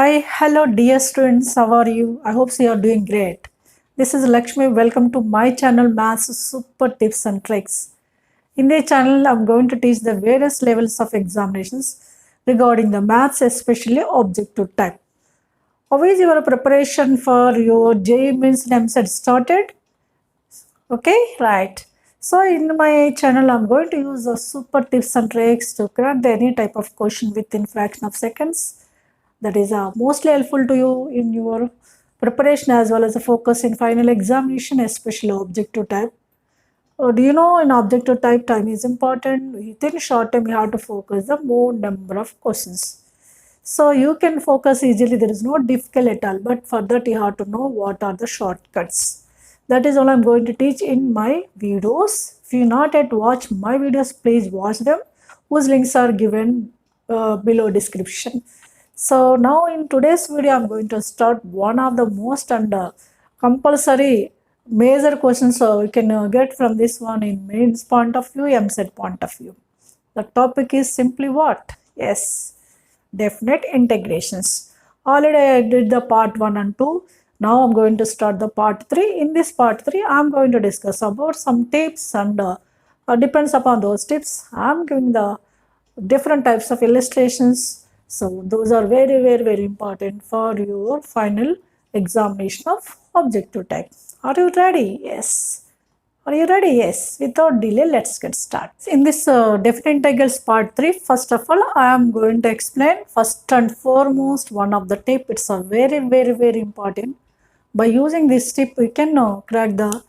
Hi, hello, dear students. How are you? I hope so you are doing great. This is Lakshmi. Welcome to my channel, Maths Super Tips and Tricks. In this channel, I'm going to teach the various levels of examinations regarding the maths, especially objective type. How is your preparation for your JEE Mains and MCET started? Okay, right. So in my channel, I'm going to use the super tips and tricks to crack any type of question within fraction of seconds. That is mostly helpful to you in your preparation as well as the focus in final examination, especially objective type. Do you know in objective type time is important? Within short time, you have to focus the more number of questions. So you can focus easily. There is no difficult at all. But for that, you have to know what are the shortcuts. That is all I'm going to teach in my videos. If you not yet watch my videos, please watch them. Whose links are given below description. So now in today's video, I'm going to start one of the most and compulsory major questions we can get from this one in mains point of view, MCET point of view. The topic is simply what? Yes, definite integrations. Already I did the part 1 and 2. Now I'm going to start the part 3. In this part 3, I'm going to discuss about some tips and depends upon those tips. I'm giving the different types of illustrations. So those are very important for your final examination of objective type. Are you ready? Yes. Are you ready? Yes. Without delay, let's get started. In this definite integrals part 3, first of all, I am going to explain first and foremost one of the tip. It's a very important. By using this tip, we can crack the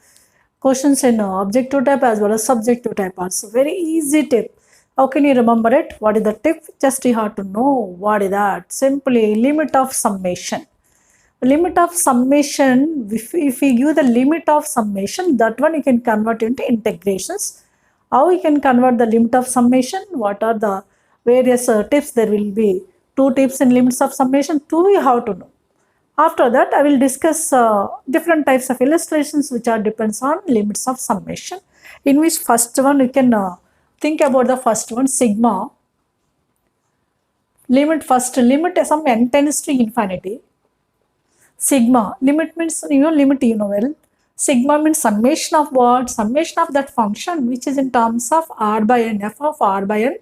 questions in objective type as well as subjective type also. Very easy tip. How can you remember it? What is the tip? Just you have to know what is that. Simply limit of summation. Limit of summation, if we give the limit of summation, that one you can convert into integrations. How you can convert the limit of summation? What are the various tips? There will be 2 tips in limits of summation. 2 you have to know. After that, I will discuss different types of illustrations which are depends on limits of summation. In which first one you can think about the first one, sigma. Limit first, limit sum n tends to infinity. Sigma, limit means, limit well. Sigma means summation of what? Summation of that function which is in terms of r by n, f of r by n,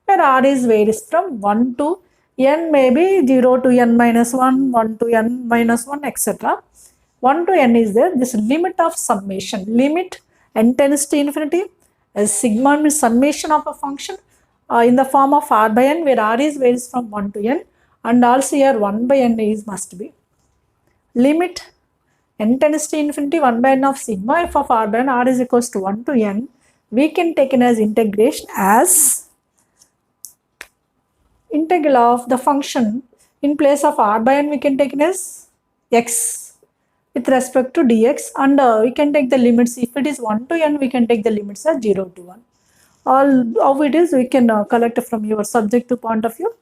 where r is varies from 1 to n, maybe 0 to n minus 1, 1 to n minus 1, etc. 1 to n is there. This limit of summation, limit n tends to infinity, as sigma means summation of a function in the form of r by n, where r is varies from 1 to n, and also here 1 by n is must be. Limit n tends to infinity 1 by n of sigma f of r by n, r is equals to 1 to n. We can take in as integration as integral of the function in place of r by n, we can take in as x with respect to dx, and we can take the limits. If it is 1 to n, we can take the limits as 0 to 1. All of it is we can collect from your subjective point of view.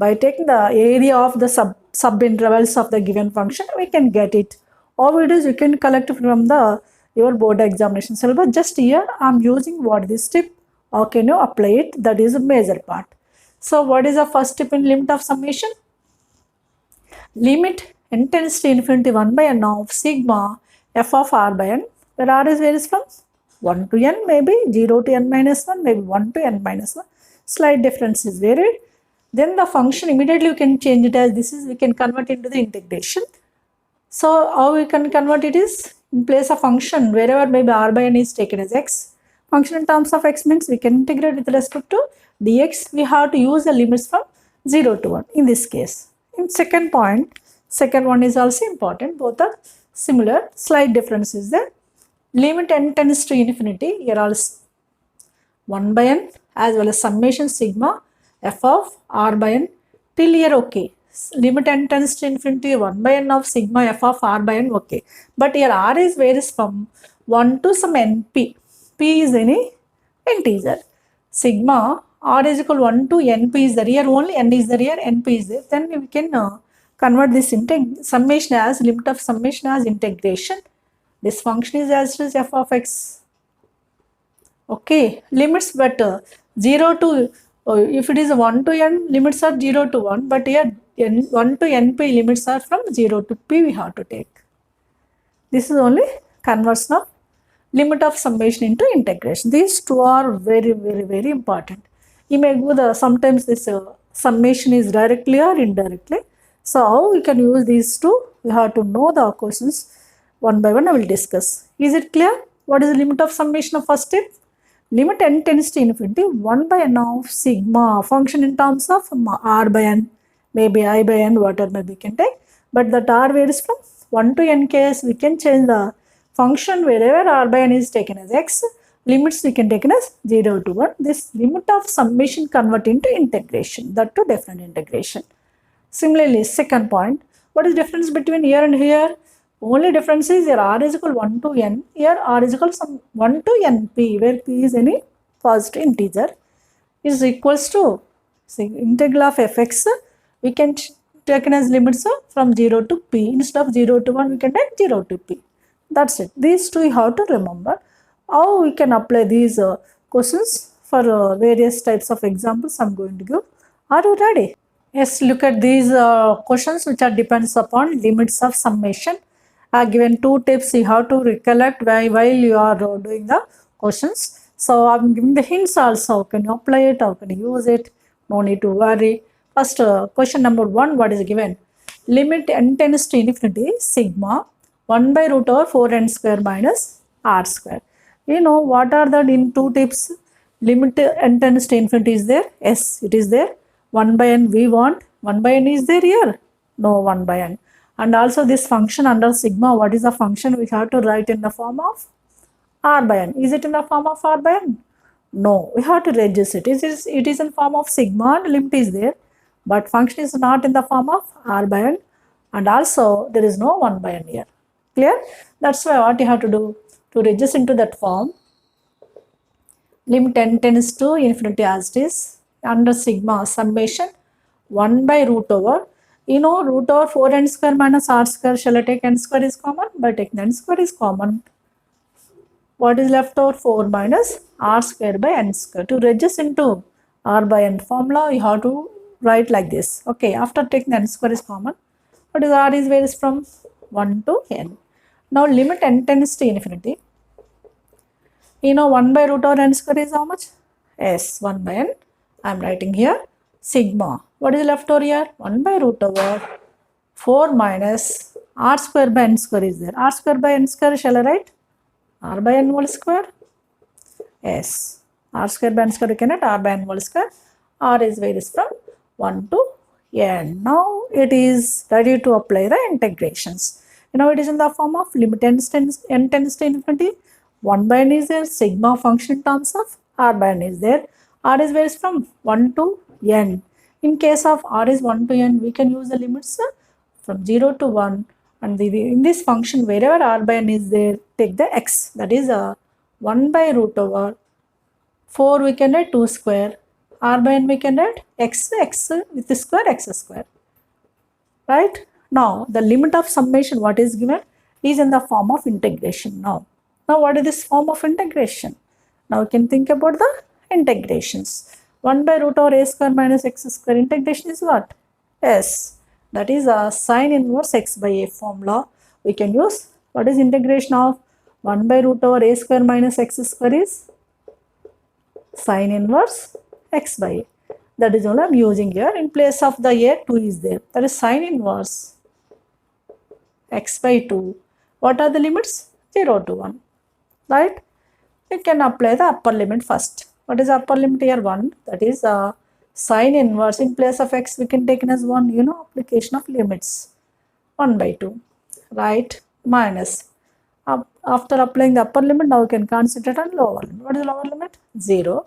By taking the area of the sub intervals of the given function, we can get it. All it is you can collect from the your board examination syllabus. Just here I am using what this tip. How can you apply it? That is a major part. So what is the first tip in limit of summation? Limit n tends to infinity 1 by n of sigma f of r by n, where r is varies from 1 to n, maybe 0 to n minus 1, maybe 1 to n minus 1. Slight difference is varied. Then the function immediately you can change it as this is, we can convert into the integration. So how we can convert it is, in place of function, wherever maybe r by n is taken as x, function in terms of x means we can integrate with respect to dx. We have to use the limits from 0 to 1 in this case. In second point, second one is also important. Both are similar. Slight difference is there. Limit n tends to infinity. Here also 1 by n as well as summation sigma f of r by n till here okay. Limit n tends to infinity 1 by n of sigma f of r by n okay. But here r is varies from 1 to some np. P is any integer. Sigma r is equal 1 to np is there. Here only n is there, here np is there. Then we can convert this summation as limit of summation as integration. This function is as it is f of x. Okay, limits, but 0 to if it is 1 to n, limits are 0 to 1, but here 1 to np limits are from 0 to p we have to take. This is only conversion of limit of summation into integration. These two are very important. You may go sometimes this summation is directly or indirectly. So how we can use these two? We have to know the questions one by one. I will discuss. Is it clear? What is the limit of summation of first step? Limit n tends to infinity 1 by n of sigma function in terms of r by n, maybe I by n, whatever maybe we can take. But that r varies from 1 to n case. We can change the function wherever r by n is taken as x. Limits we can take as 0 to 1. This limit of summation convert into integration, that to definite integration. Similarly, second point, what is difference between here and here? Only difference is here r is equal 1 to n, here r is equal to 1 to np, where p is any positive integer, is equals to integral of fx. We can take as limits from 0 to p. Instead of 0 to 1, we can take 0 to p. That's it. These two you have to remember. How we can apply these questions for various types of examples I'm going to give. Are you ready? Yes, look at these questions which are depends upon limits of summation. Given two tips you have to recollect while you are doing the questions. So I'm giving the hints also. How can you apply it? How can you use it? No need to worry. First question number 1, what is given? Limit n tends to infinity sigma 1 by root over 4n square minus r square. You know what are the in two tips? Limit n tends to infinity is there? Yes, it is there. 1 by n we want. 1 by n is there here? No, 1 by n. And also this function under sigma, what is the function? We have to write in the form of r by n. Is it in the form of r by n? No, we have to reduce it. It is in form of sigma and limit is there. But function is not in the form of r by n. And also there is no 1 by n here. Clear? That's why what you have to do to reduce into that form, limit n tends to infinity as it is under sigma summation 1 by root over, you know, root over 4n square minus r square. Shall I take n square is common? By taking n square is common, what is left over? 4 minus r square by n square. To reduce into r by n formula, you have to write like this. Okay, after taking n square is common, what is r is varies from 1 to n. Now limit n tends to infinity. You know 1 by root over n square is how much? Yes, 1 by n. I am writing here sigma. What is left over here? 1 by root over 4 minus r square by n square is there. R square by n square shall I write? R by n whole square? Yes. R square by n square you can write r by n whole square. R is varies from 1 to n. Now it is ready to apply the integrations. You know it is in the form of limit n tends to infinity. 1 by n is there. Sigma function in terms of r by n is there. R is varies from 1 to n. In case of r is 1 to n, we can use the limits from 0 to 1. And in this function, wherever r by n is there, take the x. That is 1 by root over 4 we can write 2 square. R by n we can write x with the square x square. Right? Now the limit of summation what is given is in the form of integration. Now what is this form of integration? Now we can think about the integrations. 1 by root over a square minus x square, integration is what? S. That is a sine inverse x by a formula. We can use, what is integration of 1 by root over a square minus x square is sine inverse x by a. That is all I am using here. In place of the a, 2 is there. That is sine inverse x by 2. What are the limits? 0 to 1. Right? You can apply the upper limit first. What is upper limit here? 1. That is sine inverse. In place of x, we can take it as 1. You know, application of limits. 1 by 2. Right? Minus. After applying the upper limit, now we can concentrate on lower limit. What is the lower limit? 0.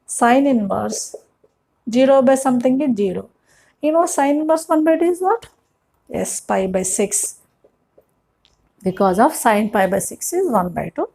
Sine inverse 0 by something is 0. You know sine inverse 1 by 2 is what? Yes, pi by 6. Because of sine pi by 6 is 1 by 2.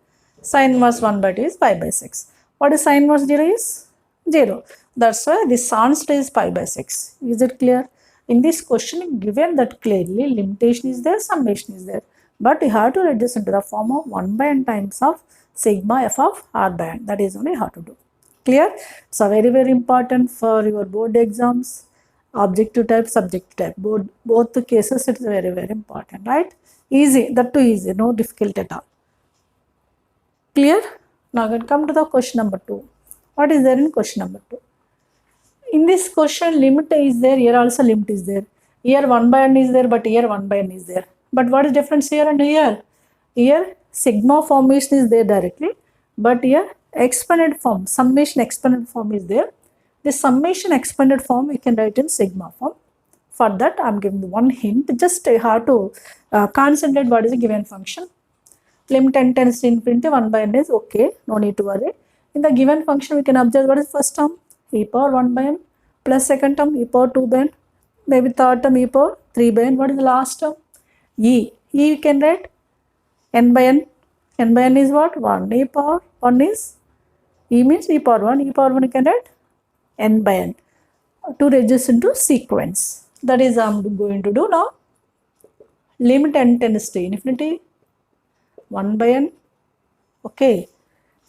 Sine inverse 1 by 2 is pi by 6. What is sine inverse 0 is? 0. That's why this answer is pi by 6. Is it clear? In this question, given that clearly limitation is there, summation is there. But you have to reduce into the form of 1 by n times of sigma f of r by n. That is only how to do. Clear? So very important for your board exams. objective type, subjective type. Both the cases it is very, very important, right? Easy, that too easy, no difficult at all. Clear? Now we come to the question number 2. What is there in question number 2? In this question, limit is there, here also limit is there. Here 1 by n is there, but here 1 by n is there. But what is difference here and here? Here sigma formation is there directly, but here expanded form, summation expanded form is there. This summation expanded form we can write in sigma form. For that I am giving one hint, just have to concentrate what is a given function. Limit n tends to infinity, 1 by n is okay, no need to worry. In the given function we can observe what is first term, e power 1 by n, plus second term e power 2 by n, maybe third term e power 3 by n. What is the last term? E you can write n by n. N by n is what? 1. E power 1 is, E means e power 1. E power 1 you can write n by n to reduce into sequence. That is I am going to do now. Limit n tends to infinity, 1 by n, okay,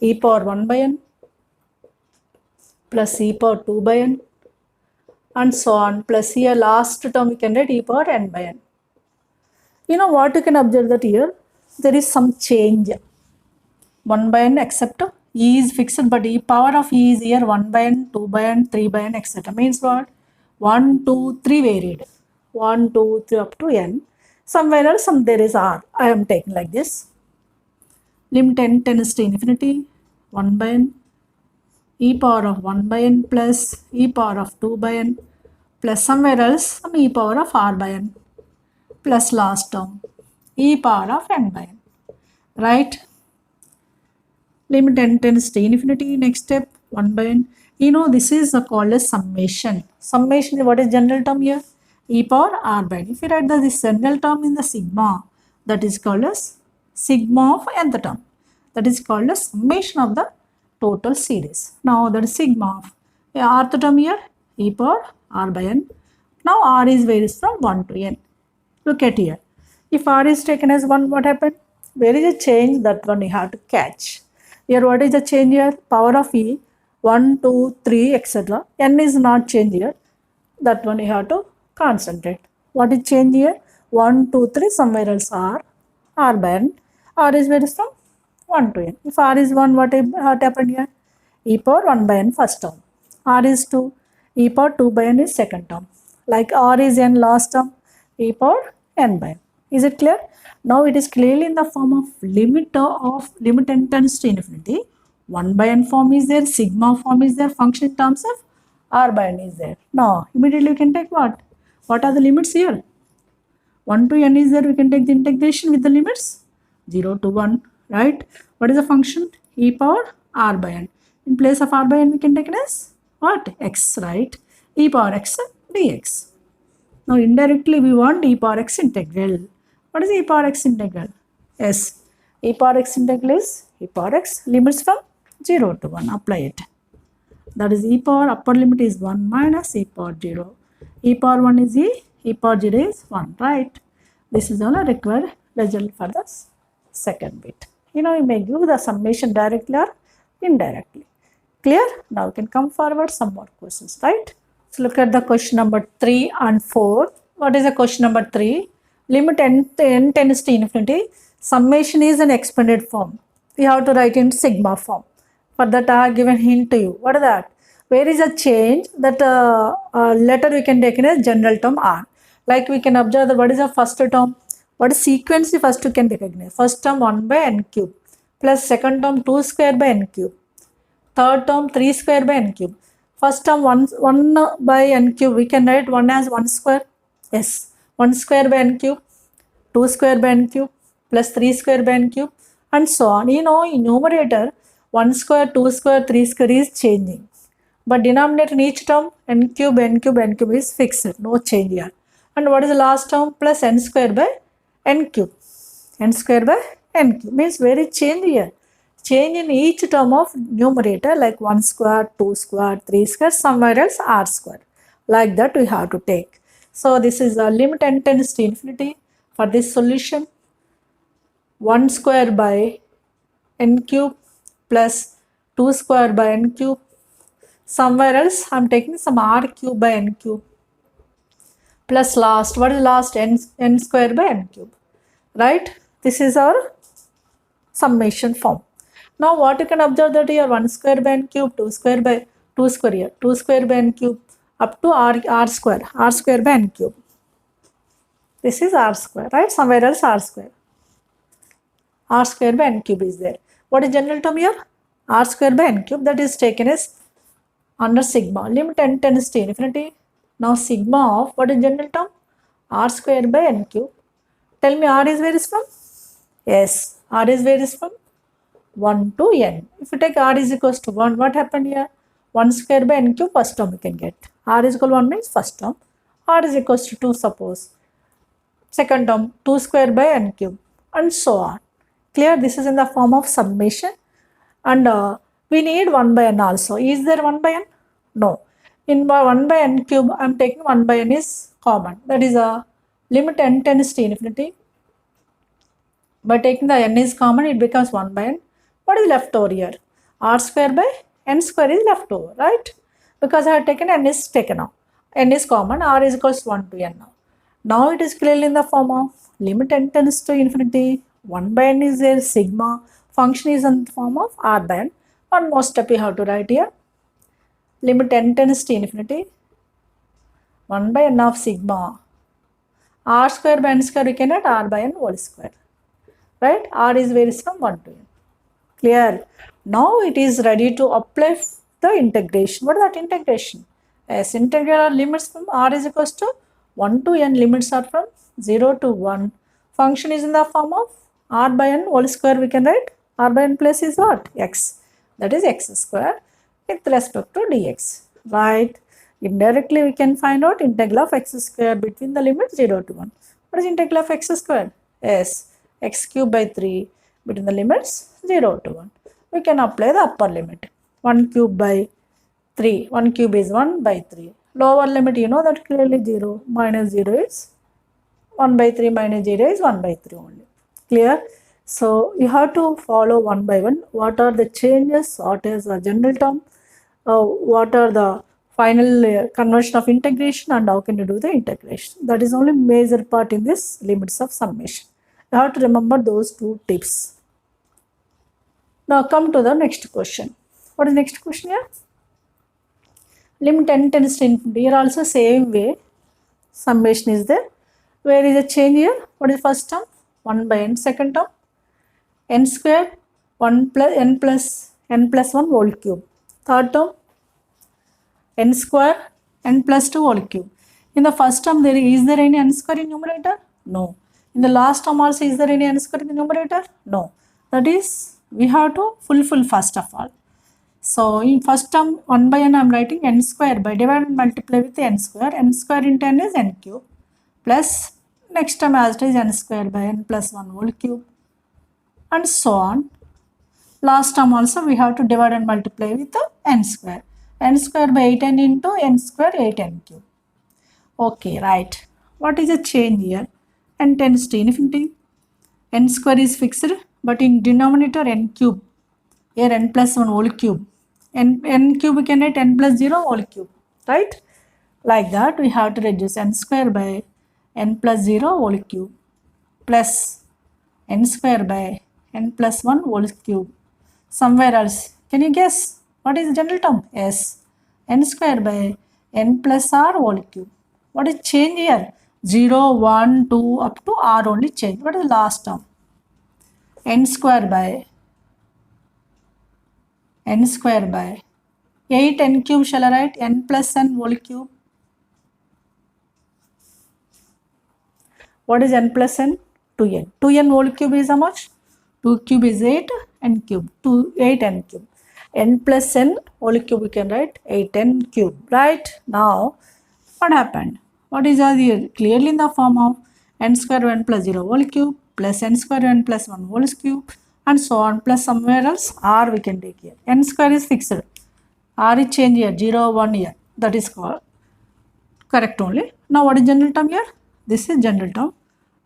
e power 1 by n plus e power 2 by n and so on, plus here last term we can write e power n by n. You know what you can observe that here there is some change. 1 by n except e is fixed, but e power of e is here 1 by n, 2 by n, 3 by n, etc. Means what? 1, 2, 3 varied. 1, 2, 3 up to n. Somewhere else there is r. I am taking like this. Limit n tends to infinity, 1 by n, e power of 1 by n plus e power of 2 by n plus somewhere else some e power of r by n plus last term e power of n by n, right? Limit n tends to infinity, next step 1 by n. You know this is called as summation. Summation, what is general term here? E power r by n. If you write this general term in the sigma, that is called as sigma of nth term. That is called as summation of the total series. Now that is sigma of rth term here, e power r by n. Now r is varies from 1 to n. Look at here. If r is taken as 1, what happened? Where is a change? That one you have to catch. Here what is the change here? Power of e, 1, 2, 3, etc. n is not changed here. That one you have to concentrate. What is change here? 1, 2, 3, somewhere else r by n. R is varies from 1 to n. If r is 1, what happened here? E power 1 by n first term. R is 2, e power 2 by n is second term. Like r is n last term, e power n by n. Is it clear? Now it is clearly in the form of limit n tends to infinity. 1 by n form is there, sigma form is there, function in terms of r by n is there. Now immediately we can take what? What are the limits here? 1 to n is there, we can take the integration with the limits 0 to 1, right? What is the function? E power r by n. In place of r by n we can take it as what? X, right? E power x dx. Now indirectly we want e power x integral. What is e power x integral? Yes, e power x integral is e power x limits from 0 to 1. Apply it. That is e power upper limit is 1 minus e power 0. E power 1 is e power 0 is 1, right? This is all a required result for the second bit. You know, you may give the summation directly or indirectly. Clear? Now we can come forward some more questions, right? So look at the question number 3 and 4. What is the question number 3? Limit n tends to infinity. Summation is an expanded form. We have to write in sigma form. For that I have given hint to you. What is that? Where is a change? That letter we can take in as general term r. Like we can observe that what is the first term? What is sequence first you can recognize? First term 1 by n cube plus second term 2 square by n cube. Third term 3 square by n cube. First term 1 by n cube, we can write 1 as 1 square. Yes, 1 square by n cube, 2 square by n cube, plus 3 square by n cube, and so on. You know, in numerator, 1 square, 2 square, 3 square is changing. But denominator in each term, n cube is fixed, no change here. And what is the last term? Plus n square by n cube. N square by n cube means very change here. Change in each term of numerator like 1 square, 2 square, 3 square, somewhere else r square. Like that we have to take. So this is a limit n tends to infinity. For this solution, 1 square by n cube plus 2 square by n cube. Somewhere else I am taking some r cube by n cube. plus last, what is last? N square by n cube, right? This is our summation form. Now what you can observe that here 1 square by n cube, 2 square by 2 square here, 2 square by n cube up to r square by n cube. This is r square, right? Somewhere else r square by n cube is there. What is general term here? R square by n cube, that is taken as under sigma, limit n tends to infinity. Now sigma of, what is general term? R square by n cube. Tell me r is where is from? Yes, r is where is from? 1 to n. If you take r is equals to 1, what happened here? 1 square by n cube, first term you can get. R is equal to 1 means first term. R is equals to 2 suppose. Second term 2 square by n cube and so on. Clear? This is in the form of summation, and we need 1 by n also. Is there 1 by n? No. In 1 by n cube, I am taking 1 by n is common. That is a limit n tends to infinity. By taking the n is common, it becomes 1 by n. What is left over here? R square by n square is left over, right? Because I have taken n is taken out. N is common, r is equals to 1 to n now. Now it is clearly in the form of limit n tends to infinity. 1 by n is there, sigma. Function is in the form of r by n. One more step we have to write here. Limit n tends to infinity. 1 by n of sigma. R square by n square we can add r by n whole square. Right? R is varies from 1 to n. Clear? Now it is ready to apply the integration. What is that integration? As integral limits from r is equals to 1 to n, limits are from 0 to 1. Function is in the form of r by n whole square, we can write. R by n plus is what? X. That is x square with respect to dx. Right? Indirectly we can find out integral of x square between the limits 0 to 1. What is integral of x square? Yes, x cube by 3 between the limits 0 to 1. We can apply the upper limit. 1 cube by 3. 1 cube is 1 by 3. Lower limit, you know that clearly 0. Minus 0 is 1 by 3 minus 0 is 1 by 3 only. Clear? So you have to follow one by one. What are the changes? What is the general term? What are the final conversion of integration, and how can you do the integration? That is only major part in this limits of summation. You have to remember those two tips. Now come to the next question. What is next question here? Limit n tends to infinity. Here also same way summation is there. Where is the change here? What is first term? 1 by n. Second term n square 1 plus n plus 1 whole cube. Third term n square n plus 2 whole cube. In the first term, is there any n square in numerator? No. In the last term also, is there any n square in the numerator? No. That is, we have to fulfill first of all. So in first term 1 by n I am writing n square by divide and multiply with n square. N square into n is n cube plus next term as it is n square by n plus 1 whole cube and so on. Last term also we have to divide and multiply with the n square. N square by 8n into n square 8n cube. Okay, right. What is the change here? N tends to infinity. N square is fixed, but in denominator n cube. Here n plus 1 whole cube. N cube we can write n plus 0 whole cube. Right? Like that we have to reduce n square by n plus 0 whole cube plus n square by n plus 1 whole cube. Somewhere else. Can you guess? What is the general term? Yes. N square by n plus r whole cube. What is change here? 0, 1, 2 up to r only change. What is the last term? N square by 8 n cube, shall I write? N plus n whole cube. What is n plus n? 2n. 2n whole cube is how much? 2 cube is 8 n cube. 8 n cube. N plus n whole cube we can write 8n cube. Right? Now, what happened? What is here? Clearly in the form of n square n plus 0 whole cube plus n square n plus 1 whole cube and so on, plus somewhere else r we can take here. N square is fixed. R is change here, 0, 1 here. That is called correct only. Now what is general term here? This is general term.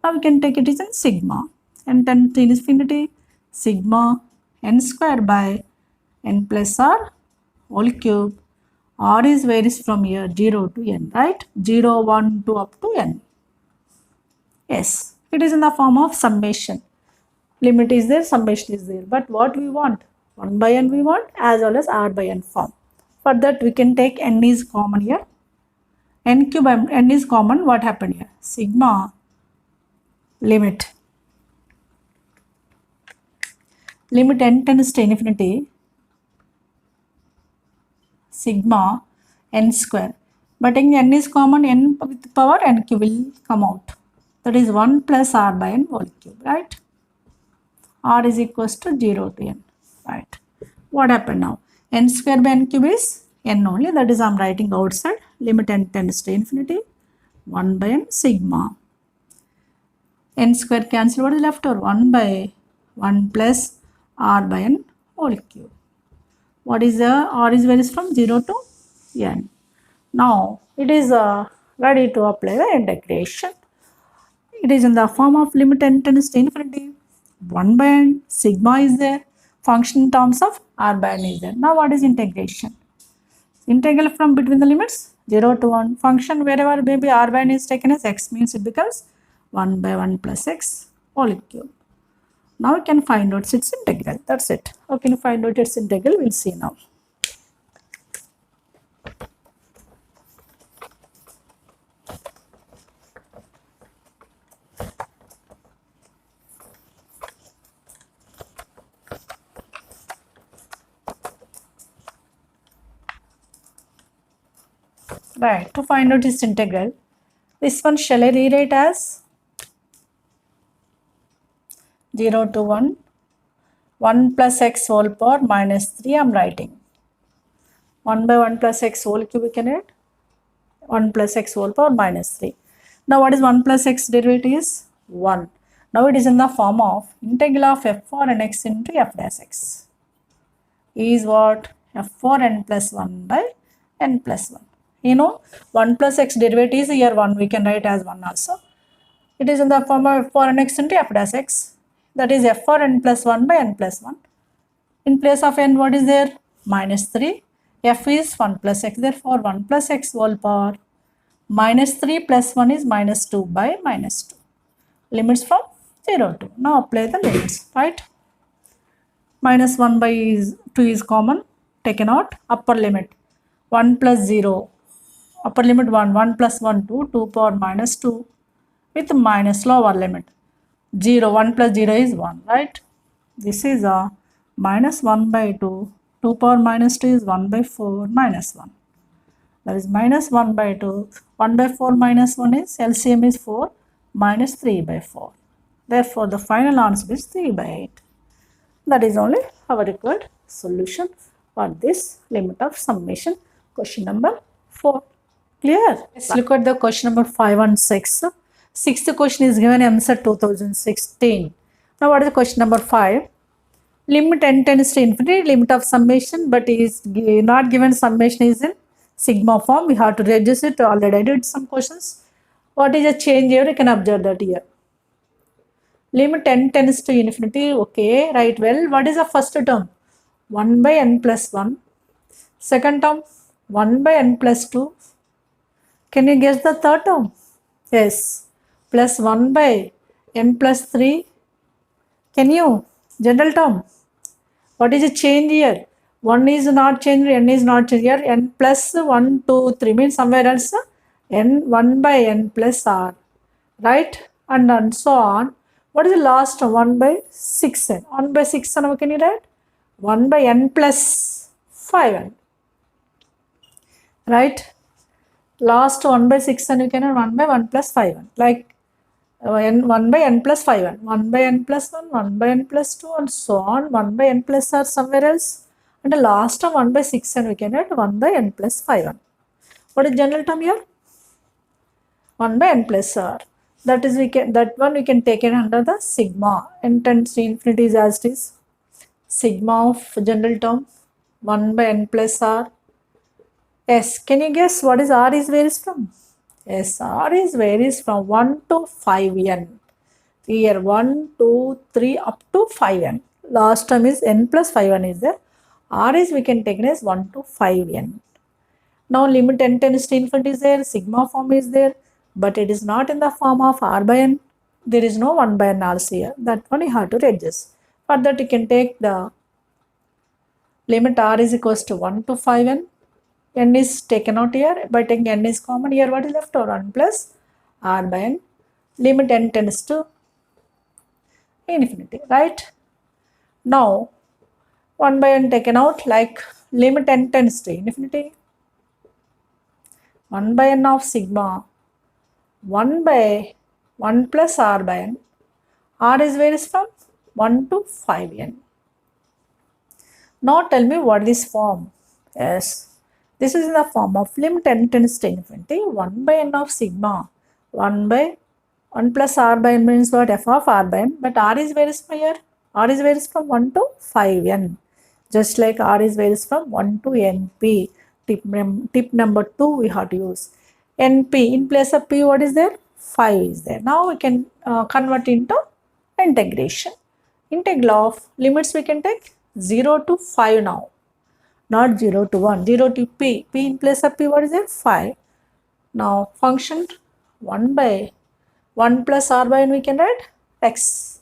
Now we can take it as in sigma. N tends to infinity sigma n square by n plus r whole cube R is varies from here 0 to n, right? 0, 1, 2 up to n. Yes, it is in the form of summation. Limit is there, summation is there. But what we want? 1 by n we want as well as R by n form. For that we can take n is common here. N cube by n is common. What happened here? Sigma limit n tends to infinity sigma n square. But in n is common, n with power n cube will come out. That is 1 plus R by n whole cube, right? R is equals to 0 to n, right? What happened now? N square by n cube is n only. That is I am writing outside. Limit n tends to infinity 1 by n sigma. N square cancel. What is left over? 1 by 1 plus R by n whole cube. What is the R is varies from 0 to n. Now it is ready to apply the integration. It is in the form of limit n tends to infinity 1 by n sigma is there. Function in terms of R by n is there. Now what is integration? Integral from between the limits 0 to 1. Function wherever maybe R by n is taken as x means it becomes 1 by 1 plus x whole cube. Now we can find out its integral. That's it. How can you find out its integral? We'll see now. Right, to find out its integral, this one shall I rewrite as 0 to 1, 1 plus x whole power minus 3 I am writing. 1 by 1 plus x whole cube we can write 1 plus x whole power minus 3. Now what is 1 plus x derivative is 1. Now it is in the form of integral of f for n x into f dash x is what? F for n plus 1 by n plus 1. You know 1 plus x derivative is here 1, we can write as 1 also. It is in the form of f for n x into f dash x, that is f for n plus 1 by n plus 1. In place of n what is there? Minus 3. F is 1 plus x, therefore 1 plus x whole power minus 3 plus 1 is minus 2 by minus 2. Limits from 0 to. Now apply the limits, right? Minus 1 by 2 is common, taken out. Upper limit 1 plus 0. Upper limit 1, 1 plus 1, 2, 2 power minus 2 with minus lower limit 0, 1 plus 0 is 1, right? This is a minus 1 by 2, 2 power minus 2 is 1 by 4 minus 1. That is minus 1 by 2, 1 by 4 minus 1 is LCM is 4 minus 3 by 4. Therefore, the final answer is 3 by 8. That is only our required solution for this limit of summation. Question number 4. Clear? Let's look at the question number 5 and 6. Sixth question is given MSET 2016. Now what is the question number 5? Limit n tends to infinity, limit of summation, but is not given summation is in sigma form. We have to reduce it. Already I did some questions. What is the change here? You can observe that here. Limit n tends to infinity. Okay, right. Well, what is the first term? 1 by n plus 1. Second term 1 by n plus 2. Can you guess the third term? Yes. Plus 1 by n plus 3. Can you? General term. What is the change here? 1 is not changed, n is not changed here. N plus 1, 2, 3 means somewhere else n 1 by n plus r. Right? And so on. What is the last 1 by 6n? 1 by 6n, can you write? 1 by n plus 5n. Right? Last 1 by 6n you can have 1 by 1 plus 5n. Like 1 by n plus 5n. 1 by n plus 1, 1 by n plus 2 and so on. 1 by n plus r somewhere else. And the last of 1 by 6n we can write 1 by n plus 5n. What is general term here? 1 by n plus r. That is that one we can take it under the sigma. N tends to infinity is as it is. Sigma of general term 1 by n plus r. Yes, can you guess what is r is varies from? Yes, r is varies from 1 to 5n. Here 1, 2, 3 up to 5n. Last term is n plus 5n is there. R is we can take it as 1 to 5n. Now limit n tends to infinity is there, sigma form is there, but it is not in the form of r by n. There is no 1 by n also here. That one you have to reduce. For that you can take the limit r is equals to 1 to 5n. N is taken out here. By taking n is common here, what is left over? 1 plus r by n. Limit n tends to infinity, right? Now 1 by n taken out, like limit n tends to infinity. 1 by n of sigma 1 by 1 plus r by n. R is varies from 1 to 5n. Now tell me what is this form? Yes, this is in the form of limit n tends to infinity. 1 by n of sigma 1 by 1 plus r by n means what? F of r by n. But r is varies from here. R is varies from 1 to 5n. Just like r is varies from 1 to np. Tip number 2 we have to use. np in place of p, what is there? 5 is there. Now we can convert into integration. Integral of limits we can take 0 to 5 now. Not 0 to 1. 0 to p. P in place of p, what is there? 5. Now function 1 by 1 plus r by n we can write x.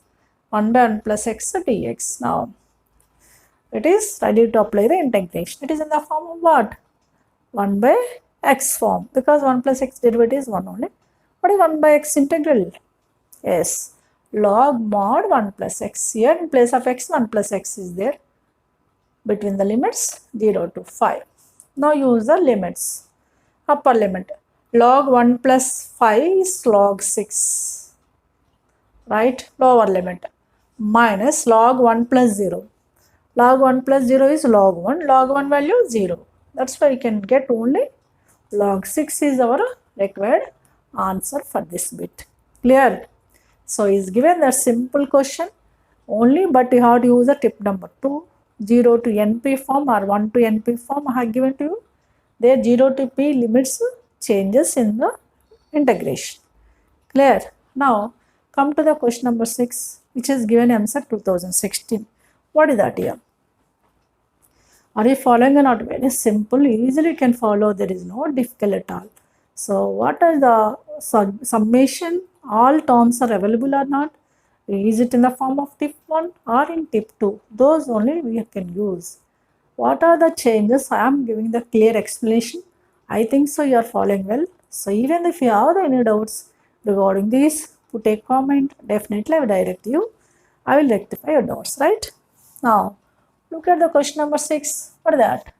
1 by 1 plus x dx. Now it is ready to apply the integration. It is in the form of what? 1 by x form, because 1 plus x derivative is 1 only. What is 1 by x integral? Yes, log mod 1 plus x. Here in place of x, 1 plus x is there between the limits 0 to 5. Now use the limits. Upper limit log 1 plus 5 is log 6, right? Lower limit minus log 1 plus 0. Log 1 plus 0 is log 1. Log 1 value 0. That's why we can get only log 6 is our required answer for this bit. Clear? So is given that simple question only, but you have to use the tip number 2. 0 to np form or 1 to np form I have given to you. There 0 to p limits changes in the integration. Clear? Now come to the question number 6, which is given answer 2016. What is that here? Are you following or not? Very simple, easily you can follow. There is no difficult at all. So what is the summation? All terms are available or not? Is it in the form of tip 1 or in tip 2? Those only we can use. What are the changes? I am giving the clear explanation. I think so you are following well. So even if you have any doubts regarding this, put a comment. Definitely I will direct you. I will rectify your doubts, right? Now look at the question number 6. What is that?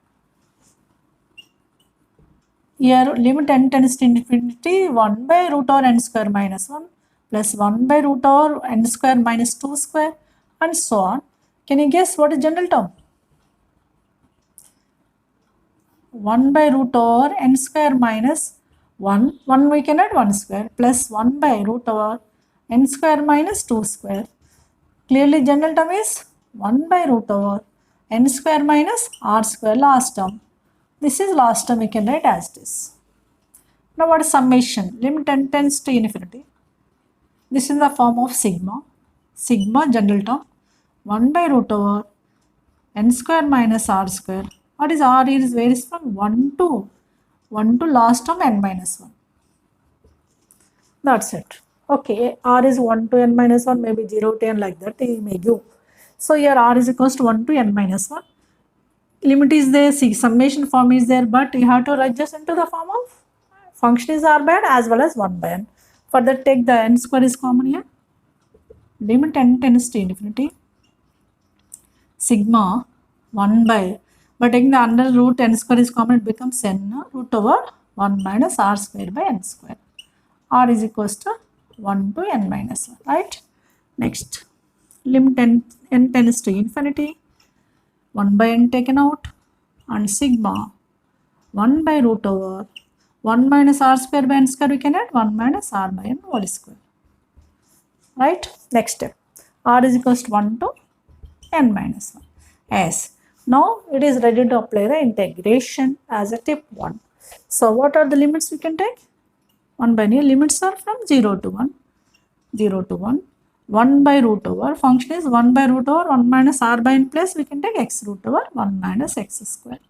Here limit n tends to infinity 1 by root over n square minus 1 plus 1 by root over n square minus 2 square and so on. Can you guess what is general term? 1 by root over n square minus 1 we can add 1 square plus 1 by root over n square minus 2 square. Clearly general term is 1 by root over n square minus r square, last term. This is last term, we can write as this. Now what is summation? Limit n tends to infinity. This is in the form of sigma. Sigma general term 1 by root over n square minus r square. What is r? Is varies from 1 to last term n minus 1. That's it. Okay, r is 1 to n minus 1, maybe 0 to n, like that you may give. So here r is equals to 1 to n minus 1. Limit is there, see summation form is there, but you have to write just into the form of function is r by n as well as 1 by n. For that take the n square is common here. Limit n tends to infinity. Sigma 1 by, but taking the under root n square is common, it becomes n root over 1 minus r square by n square. R is equals to 1 to n minus 1, right? Next, limit n tends to infinity. 1 by n taken out and sigma 1 by root over 1 minus r square by n square, we can add 1 minus r by n whole square, right? Next step, r is equals to 1 to n minus 1. Yes, now it is ready to apply the integration as a tip 1. So what are the limits we can take? 1 by n, limits are from 0 to 1, 0 to 1. 1 by root over, function is 1 by root over 1 minus r by n plus we can take x root over 1 minus x square.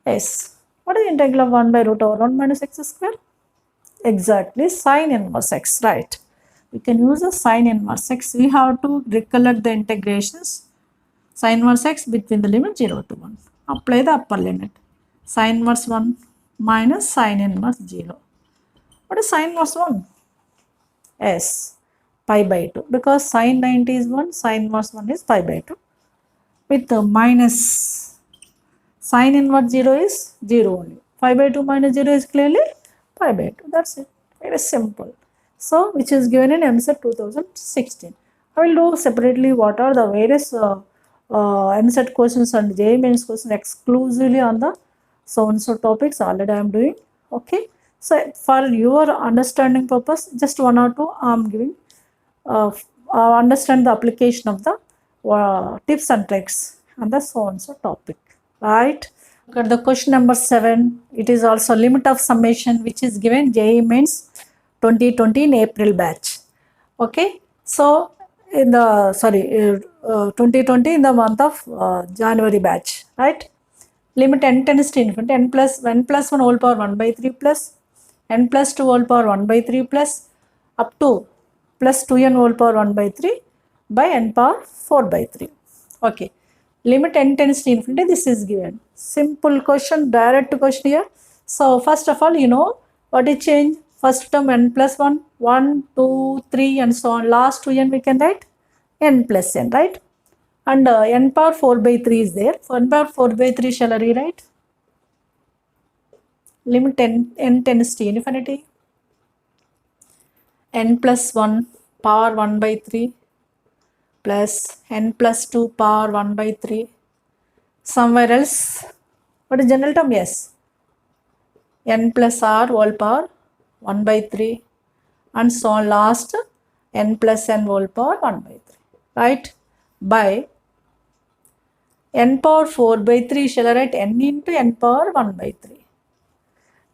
Yes. What is the integral of 1 by root over 1 minus x square? Exactly, sine inverse x, right? We can use a sine inverse x. We have to recollect the integrations. Sine inverse x between the limit 0 to 1. Apply the upper limit. Sine inverse 1 minus sine inverse 0. What is sine inverse 1? S, pi by 2. Because sine 90 is 1, sine inverse 1 is pi by 2. With the minus sine inverse 0 is 0 only. Pi by 2 minus 0 is clearly pi by 2. That's it. Very simple. So, which is given in MSET 2016. I will do separately what are the various MSET questions and JEE Mains questions exclusively on the so-and-so topics already I am doing. Okay. So, for your understanding purpose, just one or two I am giving. Understand the application of the tips and tricks on the so-and-so topic. Right. Look at the question number 7. It is also limit of summation which is given JEE Mains 2020 in April batch. Okay. So, in the 2020 in the month of January batch, right? Limit n tends to infinity, n plus 1 whole power 1 by 3 plus n plus 2 whole power 1 by 3 plus up to plus 2n whole power 1 by 3 by n power 4 by 3. Okay. Limit n tends to infinity, this is given. Simple question, direct question here. So, first of all, you know what is change? First term n plus 1, 1, 2, 3 and so on. Last 2n we can write n plus n, right? And n power 4 by 3 is there. For n power 4 by 3 shall I rewrite? Limit n tends to infinity. N plus 1 power 1 by 3 plus n plus 2 power 1 by 3. Somewhere else, what is general term? Yes. N plus r whole power 1 by 3 and so on last n plus n whole power 1 by 3, right? By n power 4 by 3 shall I write n into n power 1 by 3.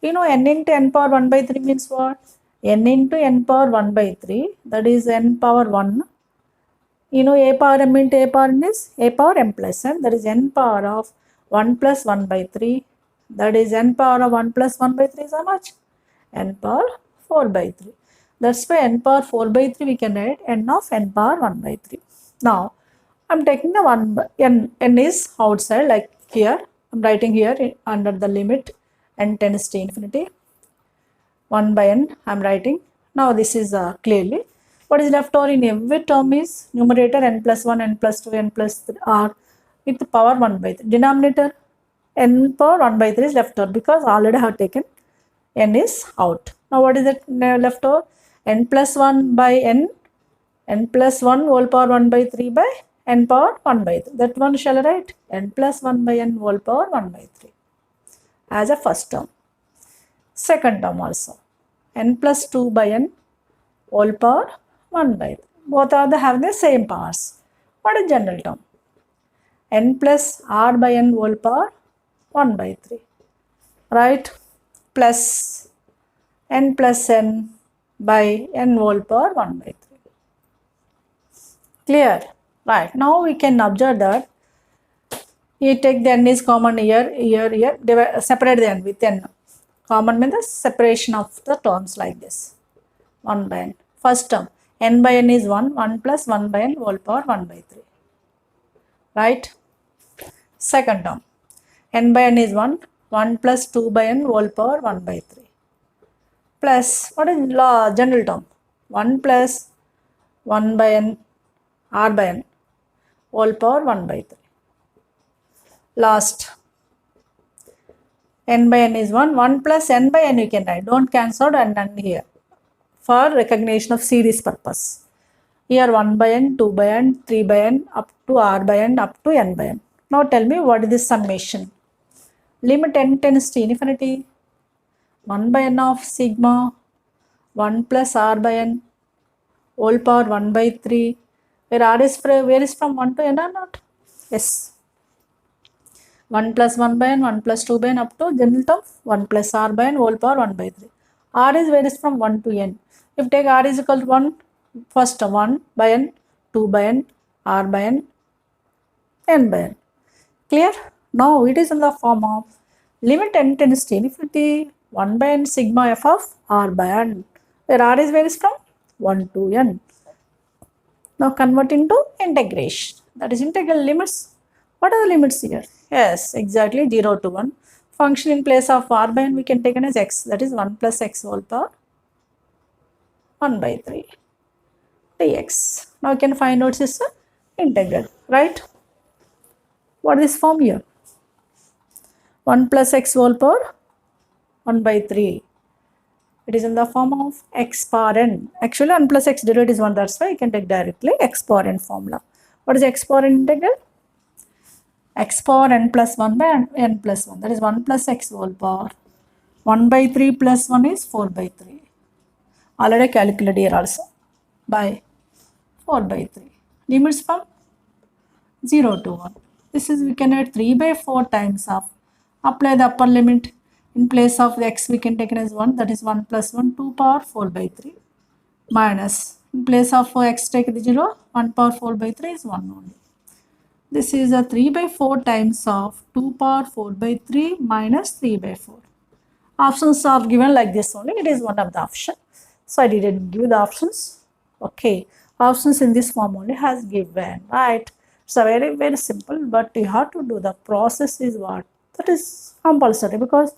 You know n into n power 1 by 3 means what? N into n power 1 by 3, that is n power 1. You know a power m into a power n is a power m plus n, that is n power of 1 plus 1 by 3, that is n power of 1 plus 1 by 3 is how much? N power 4 by 3. That's why n power 4 by 3 we can write n of n power 1 by 3. Now, I am taking the 1 by n is outside, like here, I am writing here under the limit n tends to infinity. 1 by n I am writing. Now, this is clearly. What is left over in every term is numerator n plus 1, n plus 2, n plus 3 r with the power 1 by 3. Denominator n power 1 by 3 is left over because already I have taken n is out. Now, what is it left over? N plus 1 by n plus 1 whole power 1 by 3 by n power 1 by 3. That one shall I write? N plus 1 by n whole power 1 by 3 as a first term. Second term also n plus 2 by n whole power 1 by 3. Both are having the same powers. What is general term? N plus r by n whole power 1 by 3, right? Plus n plus n by n whole power 1 by 3. Clear? Right. Now we can observe that you take the n is common here, separate the n with n. Common means the separation of the terms like this. 1 by n. First term, n by n is 1, 1 plus 1 by n whole power 1 by 3. Right? Second term, n by n is 1, 1 plus 2 by n whole power 1 by 3. Plus, what is general term? 1 plus 1 by n r by n whole power 1 by 3. Last, n by n is 1, 1 plus n by n you can write. Don't cancel out and here for recognition of series purpose. Here 1 by n, 2 by n, 3 by n, up to r by n, up to n by n. Now tell me what is this summation? Limit n tends to infinity. 1 by n of sigma 1 plus r by n whole power 1 by 3, where r is from 1 to n or not? Yes. 1 plus 1 by n, 1 plus 2 by n up to general term 1 plus r by n whole power 1 by 3. R is varies from 1 to n. If take r is equal to 1, first 1 by n, 2 by n, r by n by n. Clear? Now it is in the form of limit n tends to infinity 1 by n sigma f of r by n, where r is varies from 1 to n. Now convert into integration. That is integral limits. What are the limits here? Yes, exactly 0 to 1. Function in place of r by n we can take it as x. That is 1 plus x whole power 1 by 3 dx. Now you can find out this integral, right? What is this form here? 1 plus x whole power 1 by 3. It is in the form of x power n. Actually 1 plus x derivative is 1, that's why you can take directly x power n formula. What is x power n integral? X power n plus 1 by n plus 1, that is 1 plus x whole power 1 by 3 plus 1 is 4 by 3. Already calculated here also by 4 by 3. Limits from 0 to 1. This is we can add 3 by 4 times of. Apply the upper limit. In place of the x we can take it as 1, that is 1 plus 1, 2 power 4 by 3 minus. In place of x take the 0, 1 power 4 by 3 is 1 only. This is a 3 by 4 times of 2 power 4 by 3 minus 3 by 4. Options are given like this only. It is one of the option. So I didn't give the options. Okay. Options in this form only has given, right? So very, very simple, but you have to do the process is what? That is compulsory, because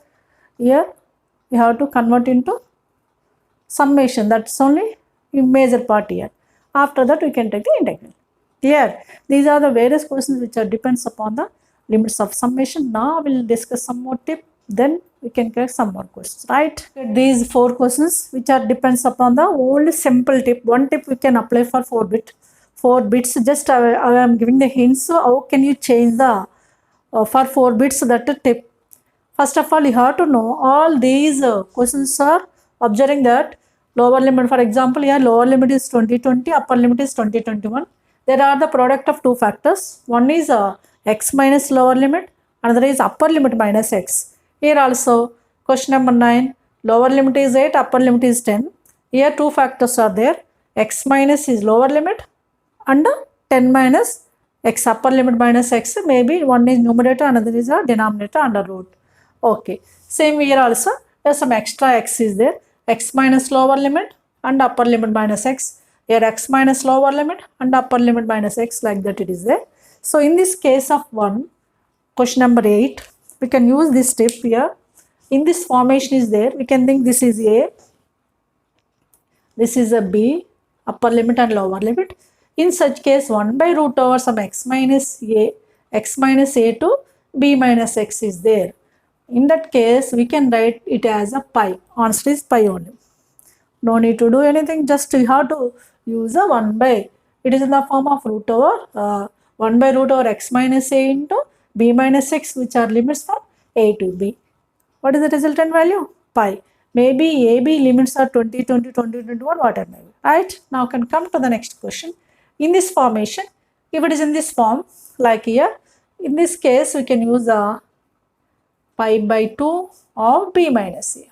here you have to convert into summation. That's only a major part here. After that we can take the integral. Here, these are the various questions which are depends upon the limits of summation. Now we'll discuss some more tip, then we can get some more questions, right? These 4 questions which are depends upon the only simple tip. One tip we can apply for 4 bits. Just I am giving the hints. So how can you change the for 4 bits, that tip. First of all, you have to know all these questions are observing that lower limit. For example, here lower limit is 2020, upper limit is 2021. There are the product of 2 factors. One is x minus lower limit, another is upper limit minus x. Here also question number 9, lower limit is 8, upper limit is 10. Here 2 factors are there. X minus is lower limit and 10 minus x upper limit minus x. Maybe one is numerator, another is a denominator under root. Okay. Same here also. There's some extra x is there. X minus lower limit and upper limit minus x. Here x minus lower limit and upper limit minus x, like that it is there. So in this case of 1, question number 8, we can use this tip here. In this formation is there, we can think this is a, this is a b, upper limit and lower limit. In such case, 1 by root over some x minus a to b minus x is there. In that case, we can write it as a pi. Answer is pi only. No need to do anything, just you have to use a 1 by, it is in the form of root over 1 by root over x minus a into b minus x, which are limits from a to b. What is the resultant value? Pi. Maybe a, b limits are 20, 20, 20, 21, whatever. Right? Now can come to the next question. In this formation, if it is in this form, like here, in this case, we can use a pi by 2 of b minus a.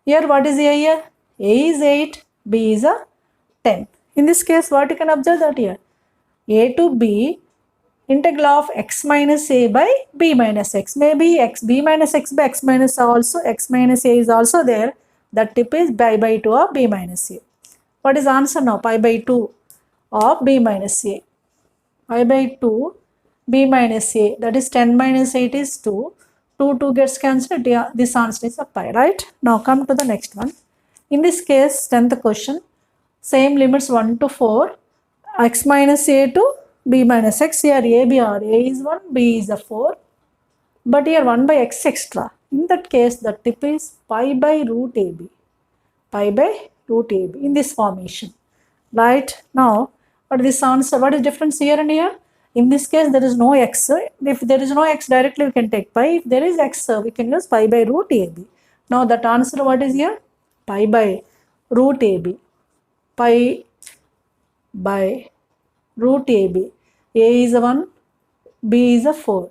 Here, what is a here? A is 8, b is a 10. In this case, what you can observe that here? A to b, integral of x minus a by b minus x. Maybe b minus x by x minus also, x minus a is also there. That tip is pi by 2 of b minus a. What is answer now? Pi by 2 of b minus a. Pi by 2 b minus a, that is 10 minus 8 is 2. 2 gets cancelled. This answer is a pi, right? Now come to the next one. In this case, 10th question, same limits 1 to 4, x minus a to b minus x. Here a, b are, a is 1, b is a 4, but here 1 by x extra. In that case, the tip is pi by root ab. Pi by root ab in this formation, right? Now, what is this answer? What is difference here and here? In this case, there is no x. If there is no x, directly we can take pi. If there is x, we can use pi by root ab. Now, that answer what is here? Pi by root ab. Pi by root ab. A is a 1, b is a 4.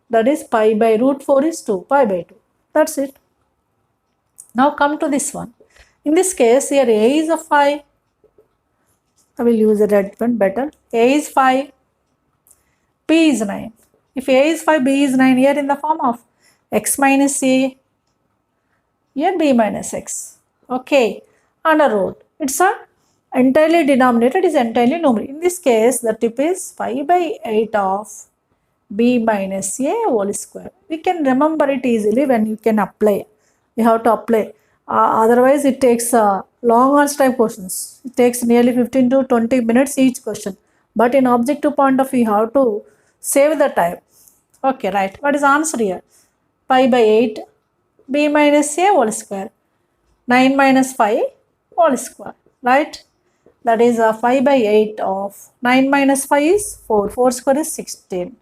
That is pi by root 4 is 2, pi by 2. That's it. Now come to this one. In this case, here a is a 5. I will use a red pen better. A is 5, b is 9. If a is 5, b is 9, here in the form of x minus a, here b minus x. Okay, under root. It's a entirely denominator, is entirely numerator. In this case, the tip is 5 by 8 of b minus a whole square. We can remember it easily when you can apply. You have to apply. Otherwise, it takes long answer type questions. It takes nearly 15 to 20 minutes each question. But in objective point of view, you have to save the time. Okay, right. What is the answer here? Pi by 8 b minus a whole square. 9 minus 5 whole square. Right? That is 5 by 8 of 9 minus 5 is 4. 4 square is 16.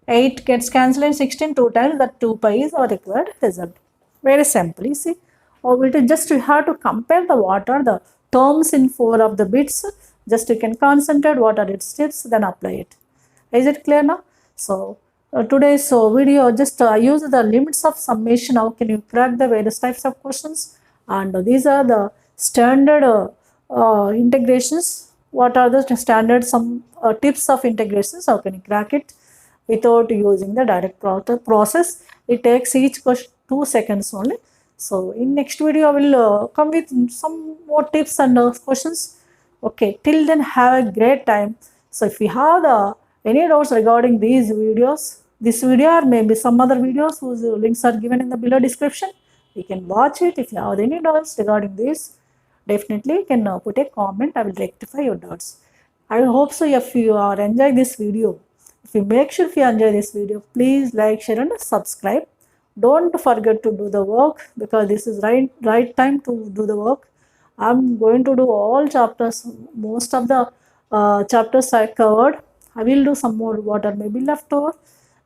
8 gets cancelled in 16 two times, that 2 pi is our required result. Very simple, you see. Or we just you have to compare the what are the terms in 4 of the bits. Just you can concentrate what are its steps, then apply it. Is it clear now? So today's video just use the limits of summation. How can you crack the various types of questions? And these are the standard integrations. What are the standard some tips of integrations? How can you crack it without using the direct process? It takes each question 2 seconds only. So in next video I will come with some more tips and questions. Okay, till then have a great time. So if you have any doubts regarding these videos, this video or maybe some other videos whose links are given in the below description, you can watch it. If you have any doubts regarding this, definitely you can put a comment. I will rectify your doubts. I hope so. If you are enjoying this video, if you make sure if you enjoy this video, please like, share and subscribe. Don't forget to do the work, because this is right time to do the work. I'm going to do all chapters. Most of the chapters I covered. I will do some more what are maybe left over.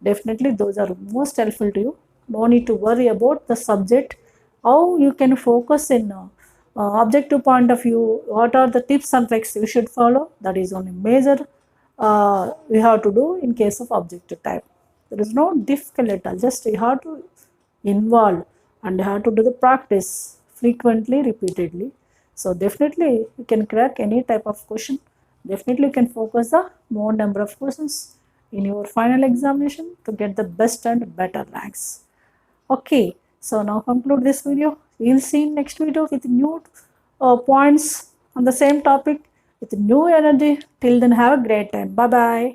Definitely those are most helpful to you. No need to worry about the subject. How you can focus in objective point of view. What are the tips and tricks you should follow? That is only major we have to do in case of objective type. There is no difficult at all. Just you have to involve and you have to do the practice frequently, repeatedly. So definitely you can crack any type of question. Definitely you can focus the more number of questions in your final examination to get the best and better ranks. Okay, so now conclude this video. We'll see in next video with new points on the same topic with new energy. Till then, have a great time. Bye bye.